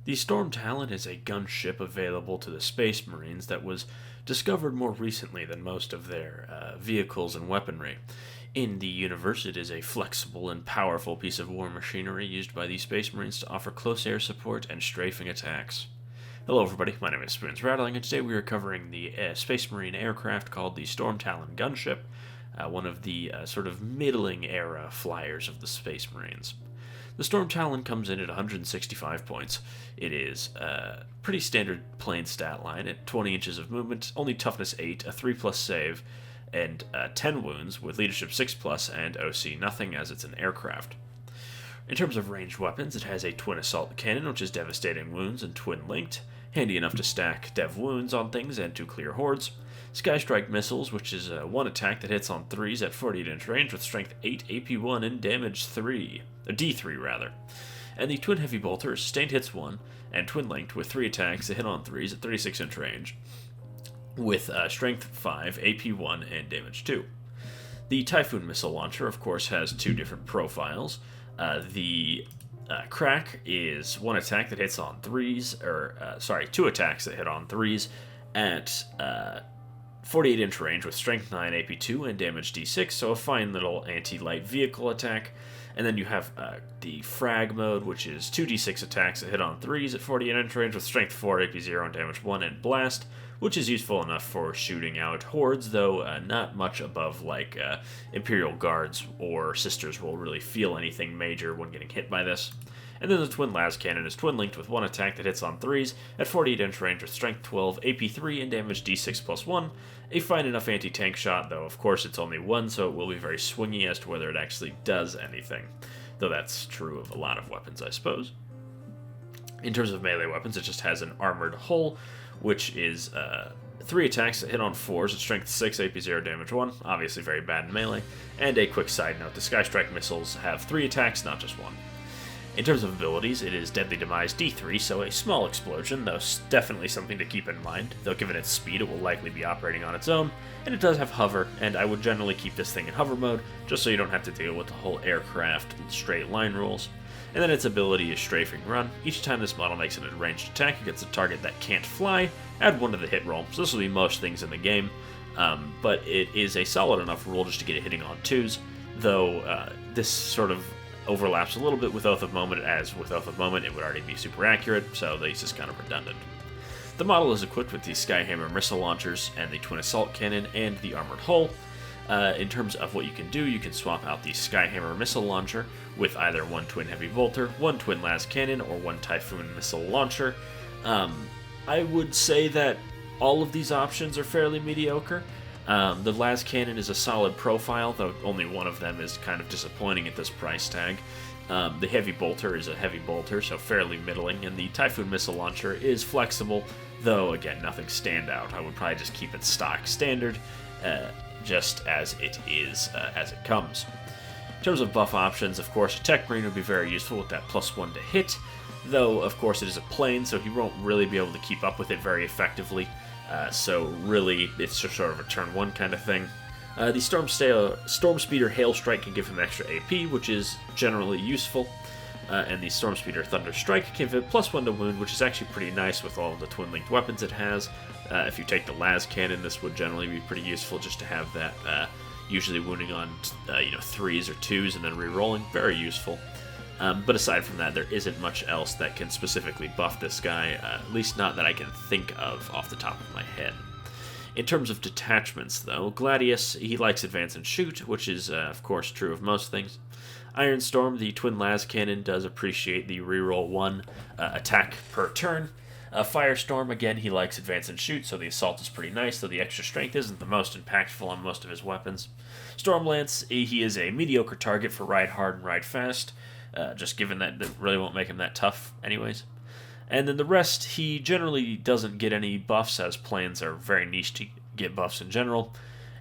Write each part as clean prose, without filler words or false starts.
The stormtalon is a gunship available to the Space Marines that was discovered more recently than most of their vehicles and weaponry. In the universe, it is a flexible and powerful piece of war machinery used by the Space Marines to offer close air support and strafing attacks. Hello, everybody. My name is Spoons Rattling, and today we are covering the Space Marine aircraft called the Stormtalon gunship, one of the sort of middling era flyers of the Space Marines. The Stormtalon comes in at 165 points. It is a pretty standard plain stat line at 20 inches of movement, only toughness 8, a 3+ save, and 10 wounds with leadership 6+ and OC nothing as it's an aircraft. In terms of ranged weapons, it has a twin assault cannon, which is devastating wounds and twin linked, handy enough to stack dev wounds on things and to clear hordes. Sky Strike missiles, which is one attack that hits on 3s at 48-inch range with strength 8, AP1, and damage 3. D3 rather. And the twin heavy bolter is sustained hits 1 and twin linked with 3 attacks that hit on 3s at 36-inch range with strength 5, AP1, and damage 2. The Typhoon missile launcher, of course, has 2 different profiles. The Crack is 1 attack that hits on 3s, 2 attacks that hit on 3s at 48-inch range with strength 9, AP2, and damage D6, so a fine little anti-light vehicle attack. And then you have the Frag mode, which is 2d6 attacks that hit on 3s at 48-inch range with strength 4, AP0, and damage 1, and blast, which is useful enough for shooting out hordes, though not much above like Imperial Guards or Sisters will really feel anything major when getting hit by this. And then the Twin Las Cannon is twin linked with 1 attack that hits on 3s at 48-inch range with strength 12, AP3, and damage D6+1. A fine enough anti-tank shot, though of course it's only 1, so it will be very swingy as to whether it actually does anything. Though that's true of a lot of weapons, I suppose. In terms of melee weapons, it just has an armored hull, which is 3 attacks that hit on 4s at strength 6, AP0, damage 1, obviously very bad in melee. And a quick side note, the Sky Strike missiles have 3 attacks, not just 1. In terms of abilities, it is Deadly Demise D3, so a small explosion, though definitely something to keep in mind, though given its speed it will likely be operating on its own, and it does have hover, and I would generally keep this thing in hover mode, just so you don't have to deal with the whole aircraft straight line rules. And then its ability is Strafing Run. Each time this model makes an ranged attack against a target that can't fly, add 1 to the hit roll, so this will be most things in the game, but it is a solid enough roll just to get it hitting on 2s, though this sort of overlaps a little bit with Oath of Moment, as with Oath of Moment it would already be super accurate, so this is kind of redundant. The model is equipped with the Skyhammer missile launchers and the twin assault cannon and the armored hull. In terms of what you can do, you can swap out the Skyhammer missile launcher with either 1 twin heavy bolter, 1 twin las cannon, or 1 Typhoon missile launcher. I would say that all of these options are fairly mediocre. The las cannon is a solid profile, though only one of them is kind of disappointing at this price tag. The heavy bolter is a heavy bolter, so fairly middling, and the Typhoon missile launcher is flexible, though again nothing standout. I would probably just keep it stock standard, just as it is as it comes. In terms of buff options, of course, a Tech Marine would be very useful with that +1 to hit, though of course it is a plane, so he won't really be able to keep up with it very effectively. So really, it's just sort of a turn 1 kind of thing. The Storm Speeder Hail Strike can give him extra AP, which is generally useful. And the Storm Speeder Thunder Strike can give it +1 to wound, which is actually pretty nice with all of the twin-linked weapons it has. If you take the las cannon, this would generally be pretty useful just to have that, usually wounding on 3s or 2s and then re-rolling. Very useful. But aside from that, there isn't much else that can specifically buff this guy, at least not that I can think of off the top of my head. In terms of detachments, though, Gladius, he likes Advance and Shoot, which is, of course, true of most things. Iron Storm, the Twin Las Cannon, does appreciate the reroll 1 attack per turn. Firestorm, again, he likes Advance and Shoot, so the assault is pretty nice, though the extra strength isn't the most impactful on most of his weapons. Stormlance, he is a mediocre target for Ride Hard and Ride Fast, just given that it really won't make him that tough anyways. And then the rest, he generally doesn't get any buffs, as planes are very niche to get buffs in general.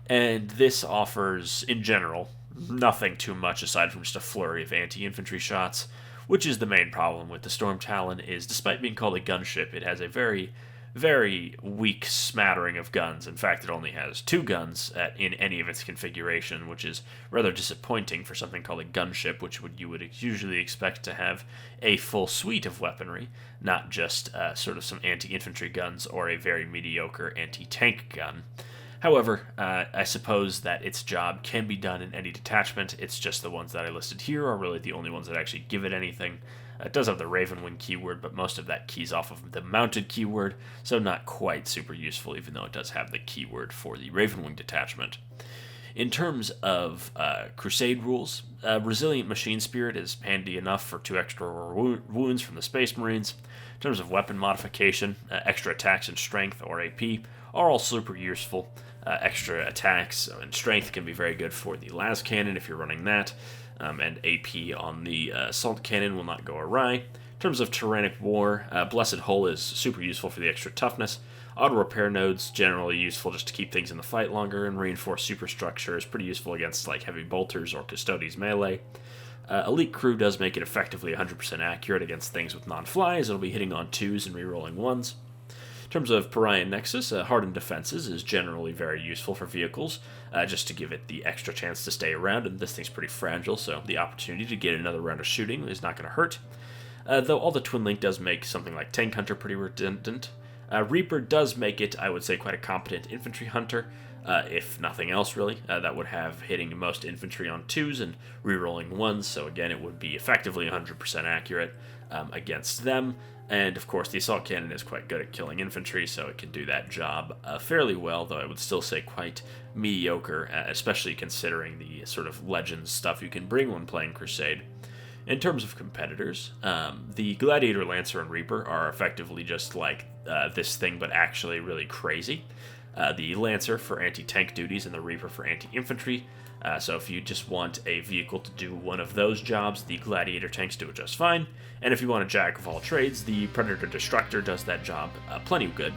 And this offers, in general, nothing too much aside from just a flurry of anti-infantry shots, which is the main problem with the Stormtalon, is despite being called a gunship, it has a very, very weak smattering of guns. In fact, it only has 2 guns in any of its configuration, which is rather disappointing for something called a gunship, which you would usually expect to have a full suite of weaponry, not just sort of some anti-infantry guns or a very mediocre anti-tank gun. However, I suppose that its job can be done in any detachment. It's just the ones that I listed here are really the only ones that actually give it anything. It does have the Ravenwing keyword, but most of that keys off of the mounted keyword, so not quite super useful, even though it does have the keyword for the Ravenwing detachment. In terms of Crusade rules, Resilient Machine Spirit is handy enough for 2 extra wounds from the Space Marines. In terms of weapon modification, extra attacks and strength or AP are all super useful. Extra attacks and strength can be very good for the las cannon if you're running that, and AP on the assault cannon will not go awry. In terms of Tyrannic War, Blessed Hull is super useful for the extra toughness. Auto repair nodes generally useful just to keep things in the fight longer, and reinforced superstructure is pretty useful against like heavy bolters or Custodes melee. Elite Crew does make it effectively 100% accurate against things with non-flies. It'll be hitting on 2s and rerolling 1s. In terms of Pariah Nexus, Hardened Defenses is generally very useful for vehicles, just to give it the extra chance to stay around, and this thing's pretty fragile, so the opportunity to get another round of shooting is not going to hurt. Though all the Twin Link does make something like Tank Hunter pretty redundant. Reaper does make it, I would say, quite a competent infantry hunter, if nothing else really. That would have hitting most infantry on 2s and rerolling 1s, so again it would be effectively 100% accurate against them. And of course the assault cannon is quite good at killing infantry, so it can do that job fairly well, though I would still say quite mediocre, especially considering the sort of legends stuff you can bring when playing Crusade. In terms of competitors, the Gladiator, Lancer, and Reaper are effectively just like this thing, but actually really crazy. The Lancer for anti-tank duties and the Reaper for anti-infantry. So if you just want a vehicle to do one of those jobs, the Gladiator tanks do it just fine. And if you want a jack of all trades, the Predator Destructor does that job plenty good.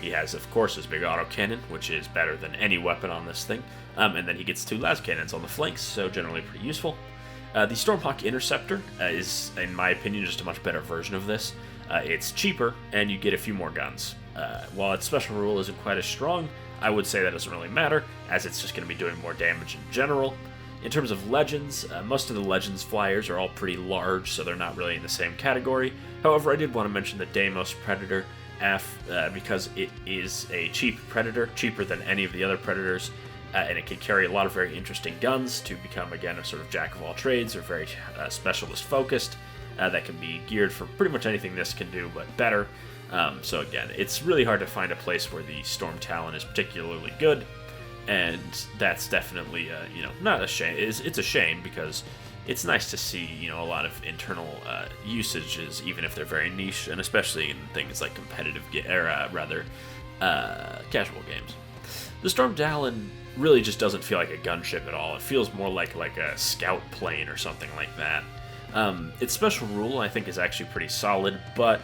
He has, of course, his big autocannon, which is better than any weapon on this thing. And then he gets 2 las cannons on the flanks, so generally pretty useful. The Stormhawk Interceptor is, in my opinion, just a much better version of this. It's cheaper, and you get a few more guns. While its special rule isn't quite as strong, I would say that doesn't really matter, as it's just going to be doing more damage in general. In terms of legends, most of the legends flyers are all pretty large, so they're not really in the same category. However, I did want to mention the Deimos Predator F, because it is a cheap predator, cheaper than any of the other predators. And it can carry a lot of very interesting guns to become, again, a sort of jack of all trades or very specialist focused that can be geared for pretty much anything this can do, but better. So again, it's really hard to find a place where the stormtalon is particularly good, and that's definitely, not a shame. It's a shame because it's nice to see, a lot of internal usages, even if they're very niche, and especially in things like competitive, casual games. The stormtalon really just doesn't feel like a gunship at all. It feels more like a scout plane or something like that. Its special rule, I think, is actually pretty solid, but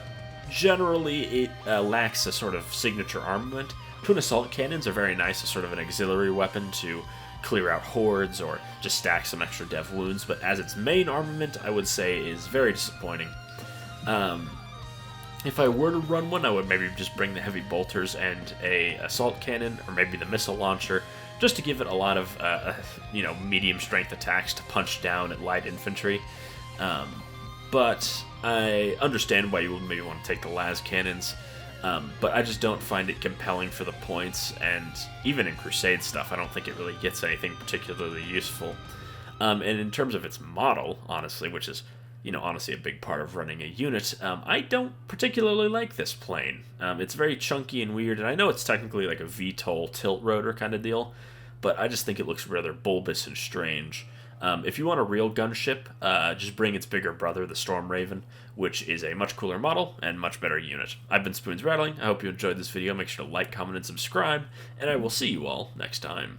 generally it lacks a sort of signature armament. Twin assault cannons are very nice as sort of an auxiliary weapon to clear out hordes or just stack some extra dev wounds, but as its main armament, I would say is very disappointing. If I were to run one, I would maybe just bring the heavy bolters and a assault cannon, or maybe the missile launcher, just to give it a lot of, medium strength attacks to punch down at light infantry. But I understand why you would maybe want to take the las cannons, but I just don't find it compelling for the points, and even in Crusade stuff, I don't think it really gets anything particularly useful. And in terms of its model, honestly, which is honestly a big part of running a unit, I don't particularly like this plane. It's very chunky and weird, and I know it's technically like a VTOL tilt rotor kind of deal, but I just think it looks rather bulbous and strange. If you want a real gunship, just bring its bigger brother, the Storm Raven, which is a much cooler model and much better unit. I've been Spoons Rattling. I hope you enjoyed this video. Make sure to like, comment, and subscribe, and I will see you all next time.